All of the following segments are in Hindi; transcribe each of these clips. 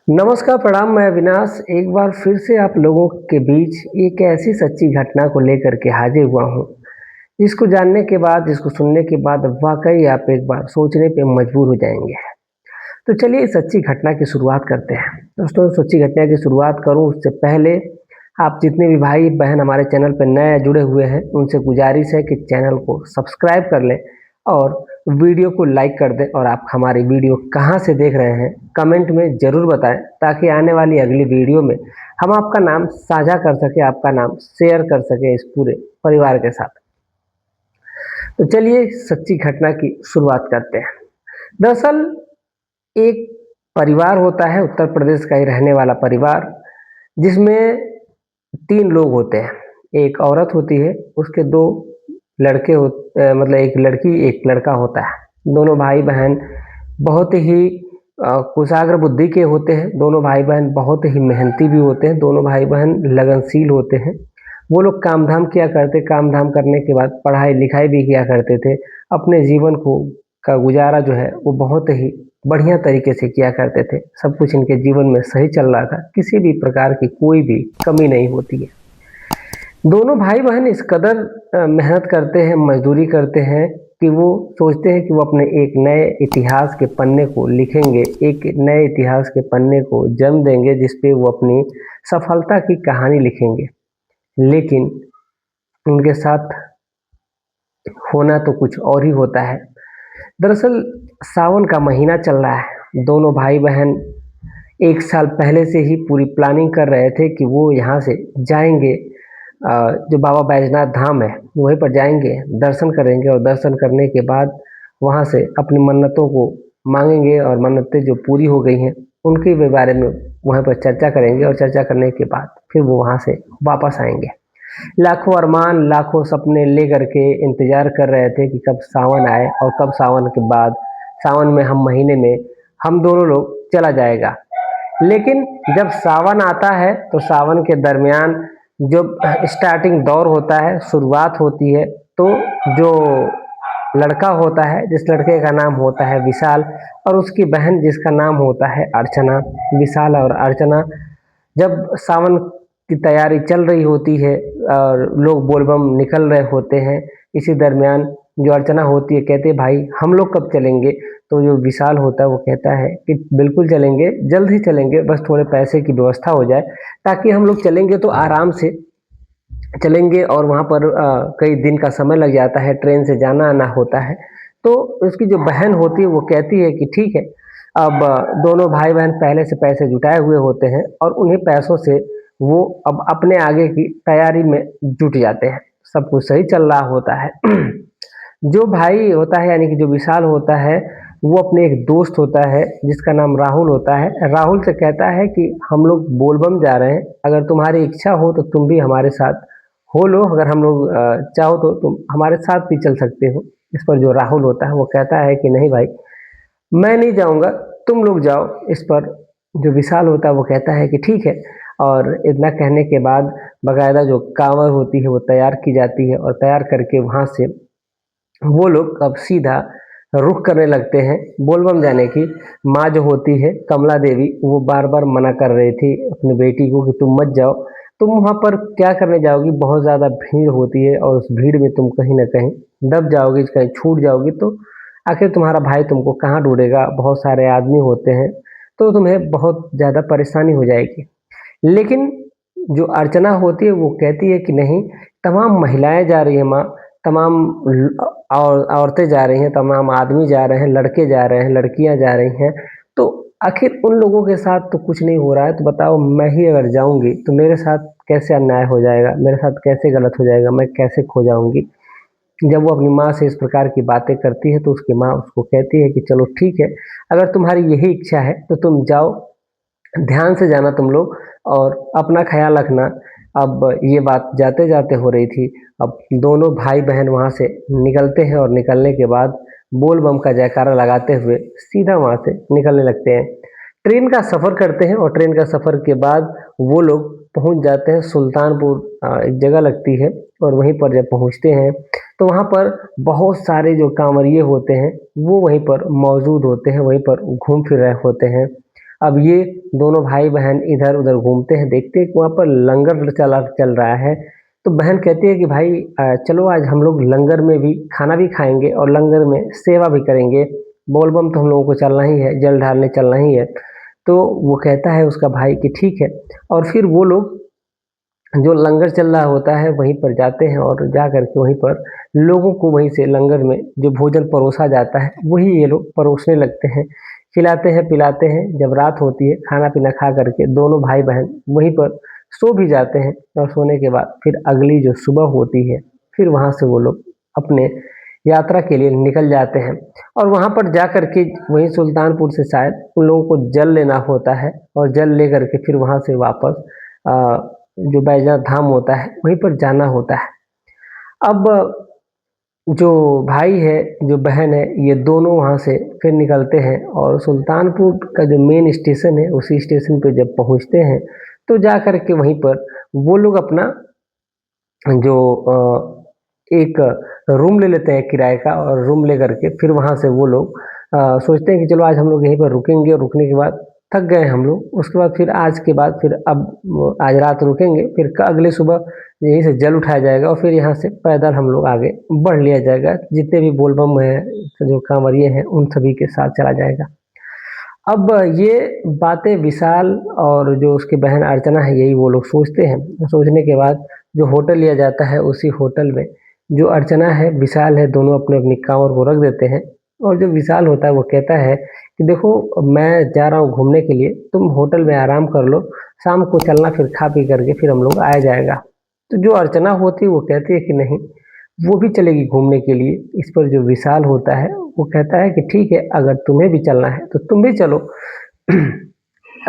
नमस्कार, प्रणाम। मैं अविनाश एक बार फिर से आप लोगों के बीच एक ऐसी सच्ची घटना को लेकर के हाजिर हुआ हूँ, जिसको जानने के बाद, जिसको सुनने के बाद वाक़ई आप एक बार सोचने पे मजबूर हो जाएँगे। तो चलिए इस सच्ची घटना की शुरुआत करते हैं। दोस्तों, सच्ची घटना की शुरुआत करूँ उससे पहले आप जितने भी भाई-बहन हमारे चैनल पे नए जुड़े हुए हैं, उनसे गुज़ारिश है कि चैनल को सब्सक्राइब कर लें और वीडियो को लाइक कर दें और आप हमारी वीडियो कहाँ से देख रहे हैं, कमेंट में ज़रूर बताएँ ताकि आने वाली अगली वीडियो में हम आपका नाम साझा कर सकें, आपका नाम शेयर कर सकें इस पूरे परिवार के साथ। तो चलिए सच्ची घटना की शुरुआत करते हैं। दरअसल एक परिवार होता है, उत्तर प्रदेश का ही रहने वाला परिवार, जिसमें 3 लोग होते हैं। एक औरत होती है, उसके 2 लड़के मतलब 1 लड़की, 1 लड़का होता है। दोनों भाई-बहन बहुत ही कुशाग्र बुद्धि के होते हैं। दोनों भाई-बहन बहुत ही मेहनती भी होते हैं। दोनों भाई-बहन लगनशील होते हैं। वो लोग काम-धाम किया करते, काम-धाम करने के बाद पढ़ाई-लिखाई भी किया करते थे। अपने जीवन को का गुज़ारा जो है, वो बहुत ही बढ़िया तरीके से किया करते थे। सब कुछ इनके जीवन में सही चल रहा था। किसी भी प्रकार की कोई भी कमी नहीं होती है। दोनों भाई-बहन इस कदर मेहनत करते हैं, मज़दूरी करते हैं कि वो सोचते हैं कि वो अपने एक नए इतिहास के पन्ने को लिखेंगे, एक नए इतिहास के पन्ने को जन्म देंगे जिस पे वो अपनी सफलता की कहानी लिखेंगे। लेकिन उनके साथ होना तो कुछ और ही होता है। दरअसल सावन का महीना चल रहा है। दोनों भाई-बहन 1 साल पहले से ही पूरी प्लानिंग कर रहे थे कि वो यहाँ से जाएँगे, जो बाबा बैजनाथ धाम है, वहीं पर जाएँगे, दर्शन करेंगे और दर्शन करने के बाद वहाँ से अपनी मन्नतों को माँगेंगे और मन्नतें जो पूरी हो गई हैं, उनके भी बारे में वहाँ पर चर्चा करेंगे और चर्चा करने के बाद फिर वो वहाँ से वापस आएँगे। लाखों अरमान, लाखों सपने लेकर के इंतज़ार कर रहे थे कि कब सावन आए और कब सावन के बाद, सावन में हम महीने में हम दोनों लोग चला जाएगा। लेकिन जब सावन आता है, तो सावन के दरमियान जब स्टार्टिंग दौर होता है, शुरुआत होती है, तो जो लड़का होता है, जिस लड़के का नाम होता है विशाल और उसकी बहन जिसका नाम होता है अर्चना, विशाल और अर्चना जब सावन की तैयारी चल रही होती है और लोग बोलबम निकल रहे होते हैं, इसी दरमियान जो अर्चना होती है कहती है भाई हम लोग कब चलेंगे? तो जो विशाल होता है वो कहता है कि बिल्कुल चलेंगे, जल्द ही चलेंगे, बस थोड़े पैसे की व्यवस्था हो जाए ताकि हम लोग चलेंगे तो आराम से चलेंगे और वहाँ पर कई दिन का समय लग जाता है, ट्रेन से जाना-आना होता है। तो उसकी जो बहन होती है वो कहती है कि ठीक है, अब दोनों भाई-बहन पहले से पैसे जुटाए हुए होते हैं और उन्हीं पैसों से वो अब अपने आगे की तैयारी में जुट जाते हैं। सब कुछ सही चल रहा होता है। जो भाई होता है यानी कि जो विशाल होता है, वो अपने एक दोस्त होता है जिसका नाम राहुल होता है। राहुल से कहता है कि हम लोग बोलबम जा रहे हैं, अगर तुम्हारी इच्छा हो तो तुम भी हमारे साथ हो लो, अगर हम लोग चाहो तो तुम हमारे साथ भी चल सकते हो। इस पर जो राहुल होता है वो कहता है कि नहीं भाई, मैं नहीं जाऊँगा, तुम लोग जाओ। इस पर जो विशाल होता है वो कहता है कि ठीक है और इतना कहने के बाद बाकायदा जो काँवड़ होती है वो तैयार की जाती है और तैयार करके वहाँ से वो लोग अब सीधा रुख करने लगते हैं बोलबम जाने की। माँ जो होती है कमला देवी, वो बार-बार मना कर रही थी अपनी बेटी को कि तुम मत जाओ, तुम वहाँ पर क्या करने जाओगी? बहुत ज़्यादा भीड़ होती है और उस भीड़ में तुम कहीं न कहीं दब जाओगी, कहीं छूट जाओगी तो आखिर तुम्हारा भाई तुमको कहाँ ढूँढेगा? बहुत सारे आदमी होते हैं, तो तुम्हें बहुत ज़्यादा परेशानी हो जाएगी। लेकिन जो अर्चना होती है वो कहती है कि नहीं, तमाम महिलाएँ जा रही हैं माँ, तमाम औरतें जा रही हैं, तमाम आदमी जा रहे हैं, लड़के जा रहे हैं, लड़कियाँ जा रही हैं, तो आखिर उन लोगों के साथ तो कुछ नहीं हो रहा है, तो बताओ मैं ही अगर जाऊँगी तो मेरे साथ कैसे अन्याय हो जाएगा? मेरे साथ कैसे गलत हो जाएगा? मैं कैसे खो जाऊँगी? जब वो अपनी माँ से इस प्रकार की बातें करती है तो उसकी माँ उसको कहती है कि चलो ठीक है, अगर तुम्हारी यही इच्छा है तो तुम जाओ, ध्यान से जाना तुम लोग और अपना ख़्याल रखना। अब ये बात जाते-जाते हो रही थी। अब दोनों भाई-बहन वहाँ से निकलते हैं और निकलने के बाद बोल बम का जयकारा लगाते हुए सीधा वहाँ से निकलने लगते हैं। ट्रेन का सफ़र करते हैं और ट्रेन का सफ़र के बाद वो लोग पहुँच जाते हैं सुल्तानपुर, एक जगह लगती है और वहीं पर जब पहुँचते हैं, तो वहाँ पर बहुत सारे जो कांवरिये होते हैं, वो वहीं पर मौजूद होते हैं, वहीं पर घूम फिर रहे होते हैं। अब ये दोनों भाई बहन इधर उधर घूमते हैं, देखते हैं कि वहाँ पर लंगर चल रहा है। तो बहन कहती है कि भाई चलो आज हम लोग लंगर में भी खाना भी खाएंगे और लंगर में सेवा भी करेंगे। बोलबम तो हम लोगों को चलना ही है, जल ढारने चलना ही है। तो वो कहता है उसका भाई कि ठीक है। और फिर वो लोग जो लंगर चल रहा होता है वहीं पर जाते हैं और जा कर के वहीं पर लोगों को वहीं से लंगर में जो भोजन परोसा जाता है वही ये लोग परोसने लगते हैं, खिलाते हैं पिलाते हैं। जब रात होती है खाना पीना खा करके दोनों भाई बहन वहीं पर सो भी जाते हैं और सोने के बाद फिर अगली जो सुबह होती है फिर वहाँ से वो लोग अपने यात्रा के लिए निकल जाते हैं। और वहाँ पर जा कर के वहीं सुल्तानपुर से शायद उन लोगों को जल लेना होता है और जल ले करके फिर वहाँ से वापस अ, जो बैजनाथ धाम होता है वहीं पर जाना होता है। अब जो भाई है, जो बहन है, ये दोनों वहाँ से फिर निकलते हैं और सुल्तानपुर का जो मेन स्टेशन है उसी स्टेशन पे जब पहुँचते हैं तो जा कर के वहीं पर वो लोग अपना जो एक रूम ले लेते हैं किराए का और रूम ले करके फिर वहाँ से वो लोग सोचते हैं कि चलो आज हम लोग यहीं पर रुकेंगे और रुकने के बाद थक गए हम लोग, उसके बाद फिर आज के बाद फिर अब आज रात रुकेंगे फिर अगले सुबह यहीं से जल उठाया जाएगा और फिर यहाँ से पैदल हम लोग आगे बढ़ लिया जाएगा, जितने भी बोलबम हैं जो कांवरिये हैं उन सभी के साथ चला जाएगा। अब ये बातें विशाल और जो उसकी बहन अर्चना है यही वो लोग सोचते हैं। सोचने के बाद जो होटल लिया जाता है उसी होटल में जो अर्चना है, विशाल है, दोनों अपनी-अपनी काँवड़ को रख देते हैं। और जो विशाल होता है वो कहता है कि देखो मैं जा रहा हूँ घूमने के लिए, तुम होटल में आराम कर लो, शाम को चलना फिर खा पी करके फिर हम लोग आया जाएगा। तो जो अर्चना होती है वो कहती है कि नहीं, वो भी चलेगी घूमने के लिए। इस पर जो विशाल होता है वो कहता है कि ठीक है अगर तुम्हें भी चलना है तो तुम भी चलो।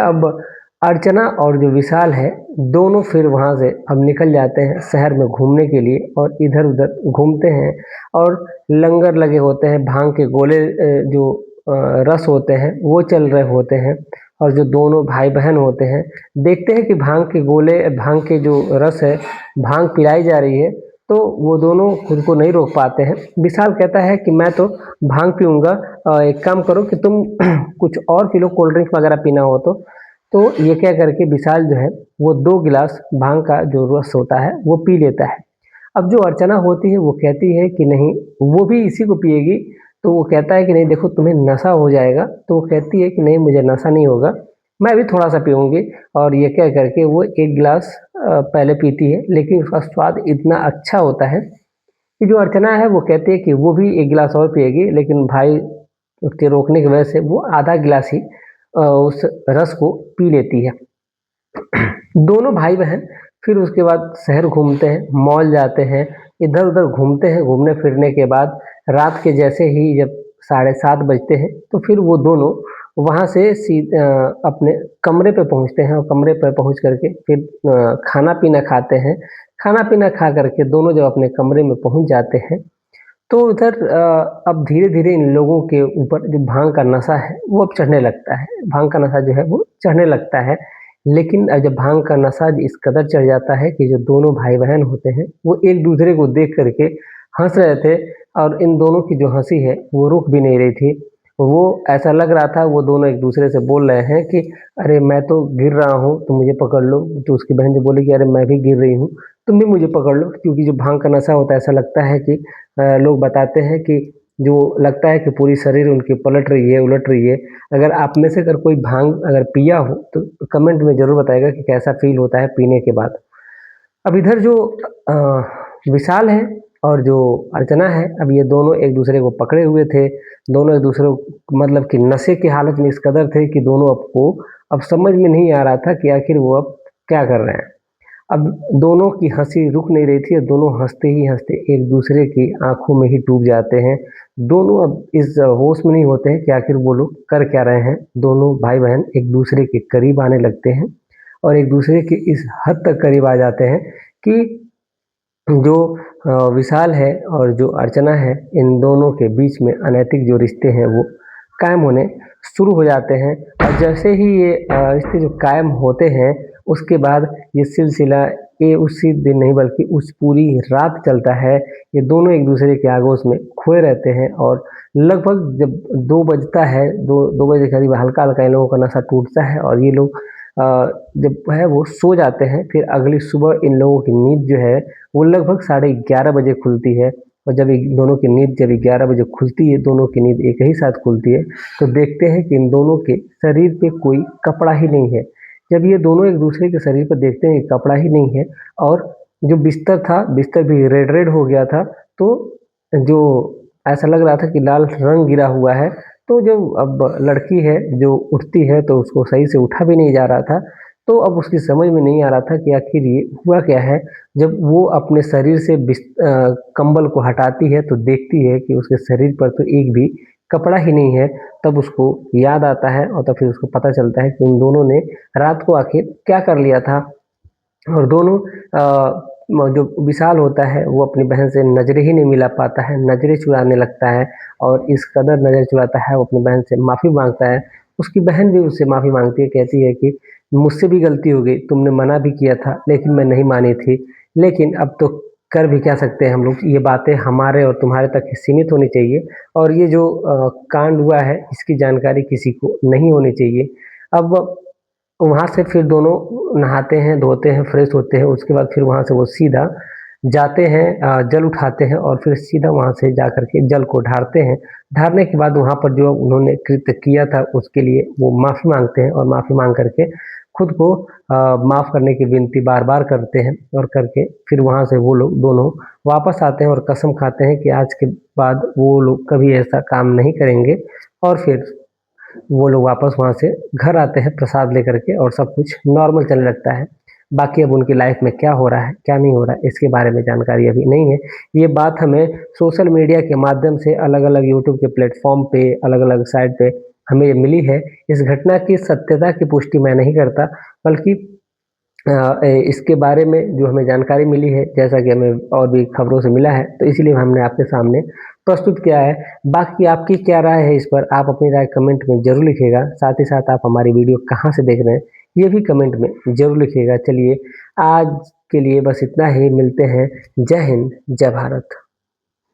अब अर्चना और जो विशाल है दोनों फिर वहाँ से अब निकल जाते हैं शहर में घूमने के लिए और इधर-उधर घूमते हैं और लंगर लगे होते हैं, भांग के गोले जो रस होते हैं वो चल रहे होते हैं और जो दोनों भाई-बहन होते हैं देखते हैं कि भांग के गोले, भांग के जो रस है, भांग पिलाई जा रही है तो वो दोनों खुद को नहीं रोक पाते हैं। विशाल कहता है कि मैं तो भांग पीऊँगा, एक काम करो कि तुम कुछ और पी लो, कोल्ड ड्रिंक वगैरह पीना हो तो। तो ये कह करके विशाल जो है वो 2 गिलास भांग का जो रस होता है वो पी लेता है। अब जो अर्चना होती है वो कहती है कि नहीं, वो भी इसी को पिएगी। तो वो कहता है कि नहीं देखो तुम्हें नशा हो जाएगा, तो वो कहती है कि नहीं मुझे नशा नहीं होगा, मैं भी थोड़ा-सा पीऊँगी। और ये कह करके वो 1 गिलास पहले पीती है, लेकिन उसका स्वाद इतना अच्छा होता है कि जो अर्चना है वो कहती है कि वो भी 1 गिलास और पिएगी, लेकिन भाई उसके रोकने की वजह से वो आधा गिलास ही उस रस को पी लेती है। दोनों भाई-बहन फिर उसके बाद शहर घूमते हैं, मॉल जाते हैं, इधर-उधर घूमते हैं, घूमने-फिरने के बाद रात के जैसे ही जब 7:30 बजते हैं, तो फिर वो दोनों वहाँ से अपने कमरे पे पहुँचते हैं और कमरे पे पहुँच कर के फिर खाना-पीना खाते हैं। खाना-पीना खा कर के दोनों जब अपने कमरे में पहुँच जाते हैं, तो उधर अब धीरे-धीरे इन लोगों के ऊपर जो भांग का नशा है, वो अब चढ़ने लगता है। भांग का नशा जो है वो चढ़ने लगता है। लेकिन जब भांग का नशा इस कदर चढ़ जाता है कि जो दोनों भाई-बहन होते हैं, वो एक-दूसरे को देख कर के हँस रहे थे और इन दोनों की जो हँसी है, वो रुक भी नहीं रही थी। वो ऐसा लग रहा था वो दोनों एक-दूसरे से बोल रहे हैं कि अरे मैं तो गिर रहा हूँ, तुम मुझे पकड़ लो। तो उसकी बहन जो बोली कि अरे मैं भी गिर रही हूँ, तुम भी मुझे पकड़ लो। क्योंकि जो भांग का नशा होता है ऐसा लगता है कि लोग बताते हैं कि जो लगता है कि पूरी शरीर उनकी पलट रही है, उलट रही है। अगर आप में से अगर कोई भांग अगर पिया हो तो कमेंट में ज़रूर बताइएगा कि कैसा फ़ील होता है पीने के बाद। अब इधर जो अ, विशाल है और जो अर्चना है, अब ये दोनों एक-दूसरे को पकड़े हुए थे। दोनों एक-दूसरे को मतलब कि नशे की हालत में इस कदर थे कि दोनों अब समझ में नहीं आ रहा था कि आखिर वो अब क्या कर रहे हैं। अब दोनों की हँसी रुक नहीं रही थी और दोनों हँसते ही हँसते एक-दूसरे की आँखों में ही डूब जाते हैं। दोनों अब इस होश में नहीं होते हैं कि आखिर वो लोग कर क्या रहे हैं। दोनों भाई-बहन एक-दूसरे के करीब आने लगते हैं और एक-दूसरे के इस हद तक करीब आ जाते हैं कि जो विशाल है और जो अर्चना है, इन दोनों के बीच में अनैतिक जो रिश्ते हैं वो कायम होने शुरू हो जाते हैं। और जैसे ही ये रिश्ते जो कायम होते हैं, उसके बाद ये सिलसिला ये उसी दिन नहीं बल्कि उस पूरी रात चलता है। ये दोनों एक दूसरे के आगोश में खोए रहते हैं और लगभग जब 2 बजता है, 2 बजे के करीब हल्का-हल्का इन लोगों का नशा टूटता है और ये लोग जब है वो सो जाते हैं। फिर अगली सुबह इन लोगों की नींद जो है वो लगभग साढ़े 11 बजे खुलती है और जब इन दोनों की नींद जब 11 बजे खुलती है, दोनों की नींद एक ही साथ खुलती है, तो देखते हैं कि इन दोनों के शरीर पे कोई कपड़ा ही नहीं है। जब ये दोनों एक दूसरे के शरीर पर देखते हैं कि कपड़ा ही नहीं है और जो बिस्तर था, बिस्तर भी रेड-रेड हो गया था, तो जो ऐसा लग रहा था कि लाल रंग गिरा हुआ है। तो जो अब लड़की है जो उठती है तो उसको सही से उठा भी नहीं जा रहा था। तो अब उसकी समझ में नहीं आ रहा था कि आखिर ये हुआ क्या है? जब वो अपने शरीर से कंबल को हटाती है तो देखती है कि उसके शरीर पर तो एक भी कपड़ा ही नहीं है। तब उसको याद आता है और तब फिर उसको पता चलता है कि उन दोनों ने रात को आखिर क्या कर लिया था। और दोनों जो विशाल होता है वो अपनी बहन से नज़रें ही नहीं मिला पाता है, नज़रें चुराने लगता है और इस कदर नज़र चुराता है वो अपनी बहन से माफ़ी माँगता है। उसकी बहन भी उससे माफ़ी माँगती है, कहती है कि मुझसे भी गलती हो गई, तुमने मना भी किया था लेकिन मैं नहीं मानी थी। लेकिन अब तो कर भी क्या सकते हैं हम लोग, ये बातें हमारे और तुम्हारे तक ही सीमित होनी चाहिए और ये जो कांड हुआ है इसकी जानकारी किसी को नहीं होनी चाहिए। अब वहाँ से फिर दोनों नहाते हैं, धोते हैं, फ्रेश होते हैं, उसके बाद फिर वहाँ से वो सीधा जाते हैं, जल उठाते हैं और फिर सीधा वहाँ से जाकर के जल को ढारते हैं। ढारने के बाद वहाँ पर जो उन्होंने कृत्य किया था उसके लिए वो माफ़ी माँगते हैं और माफ़ी माँग कर के खुद को माफ़ करने की विनती बार-बार करते हैं और करके फिर वहाँ से वो लोग दोनों वापस आते हैं और कसम खाते हैं कि आज के बाद वो लोग कभी ऐसा काम नहीं करेंगे और फिर वो लोग वापस वहाँ से घर आते हैं प्रसाद लेकर के और सब कुछ नॉर्मल चलने लगता है। बाकी अब उनकी लाइफ में क्या हो रहा है, क्या नहीं हो रहा है, इसके बारे में जानकारी अभी नहीं है। ये बात हमें सोशल मीडिया के माध्यम से अलग-अलग यूट्यूब के प्लेटफ़ॉर्म पे, अलग-अलग साइट पे हमें ये मिली है। इस घटना की सत्यता की पुष्टि मैं नहीं करता, बल्कि इसके बारे में जो हमें जानकारी मिली है, जैसा कि हमें और भी खबरों से मिला है, तो इसीलिए हमने आपके सामने प्रस्तुत किया है। बाकी आपकी क्या राय है इस पर? आप अपनी राय कमेंट में ज़रूर लिखिएगा। साथ ही साथ आप हमारी वीडियो कहाँ से देख रहे हैं, ये भी कमेंट में ज़रूर लिखिएगा। चलिए, आज के लिए बस इतना ही। मिलते हैं। जय हिंद, जय भारत।